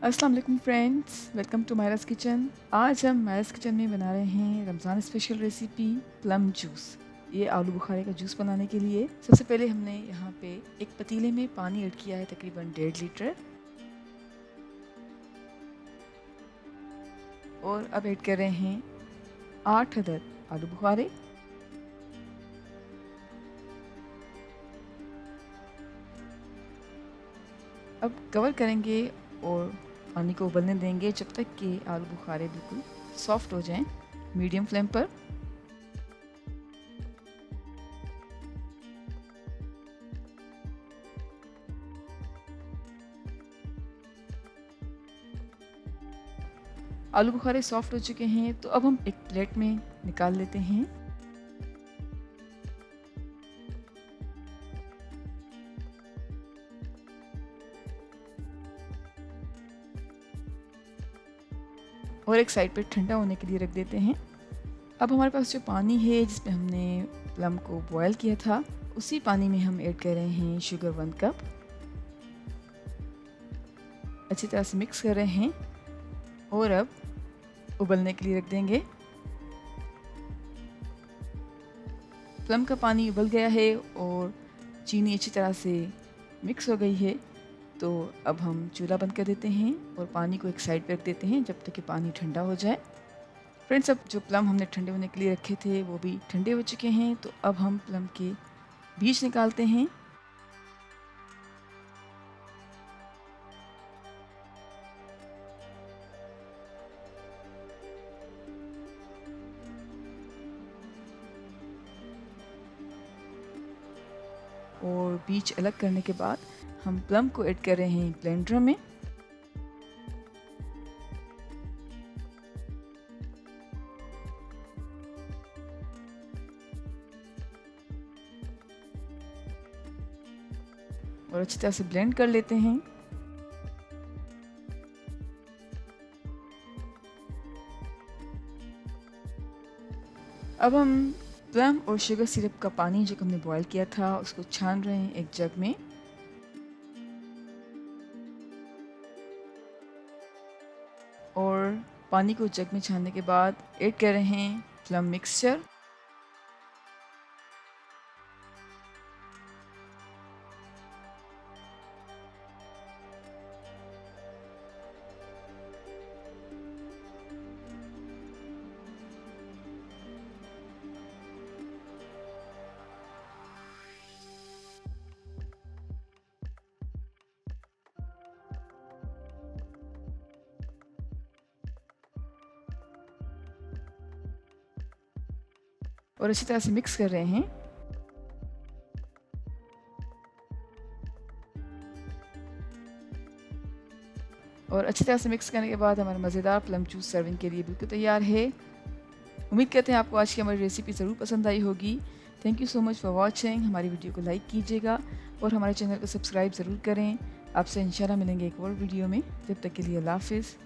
अस्सलाम वालेकुम friends, welcome to Myra's kitchen. आज हम मायरास किचन में बना रहे हैं Ramzan special recipe plum juice. ये आलू बुखारे का जूस बनाने के लिए सबसे पहले हमने यहाँ पे एक पतीले में पानी ऐड किया है, तकरीबन 1.5 लीटर। और अब ऐड कर रहे हैं 8 अदद आलू बुखारे। अब कवर करेंगे और पानी को उबलने देंगे जब तक कि आलू बुखारे बिल्कुल सॉफ्ट हो जाएं, मीडियम फ्लेम पर। आलू बुखारे सॉफ्ट हो चुके हैं, तो अब हम एक प्लेट में निकाल लेते हैं। और एक साइड पे ठंडा होने के लिए रख देते हैं। अब हमारे पास जो पानी है जिसमें हमने प्लम को बॉयल किया था, उसी पानी में हम ऐड कर रहे हैं शुगर 1 कप। अच्छी तरह से मिक्स कर रहे हैं और अब उबलने के लिए रख देंगे। प्लम का पानी उबल गया है और चीनी अच्छी तरह से मिक्स हो गई है, तो अब हम चूल्हा बंद कर देते हैं और पानी को एक साइड पर रख देते हैं जब तक कि पानी ठंडा हो जाए। फ्रेंड्स, अब जो प्लम हमने ठंडे होने के लिए रखे थे वो भी ठंडे हो चुके हैं, तो अब हम प्लम के बीज निकालते हैं। और बीज अलग करने के बाद हम प्लम को ऐड कर रहे हैं ब्लेंडर में। और अच्छी तरह से ब्लेंड कर लेते हैं। अब हम प्लम और शुगर सिरप का पानी जो हमने बॉयल किया था उसको छान रहे हैं एक जग में। और पानी को जग में छानने के बाद ऐड कर रहे हैं प्लम मिक्सचर। और अच्छी तरह से मिक्स कर रहे हैं। और अच्छी तरह से मिक्स करने के बाद हमारा मज़ेदार प्लम जूस सर्विंग के लिए बिल्कुल तैयार है। उम्मीद करते हैं आपको आज की हमारी रेसिपी ज़रूर पसंद आई होगी। Thank you so much for watching. हमारी वीडियो को लाइक कीजिएगा और हमारे चैनल को सब्सक्राइब ज़रूर करें। आपसे इंशाल्लाह मिलेंगे एक और वीडियो में। जब तक के लिए अल्लाह हाफ़िज़।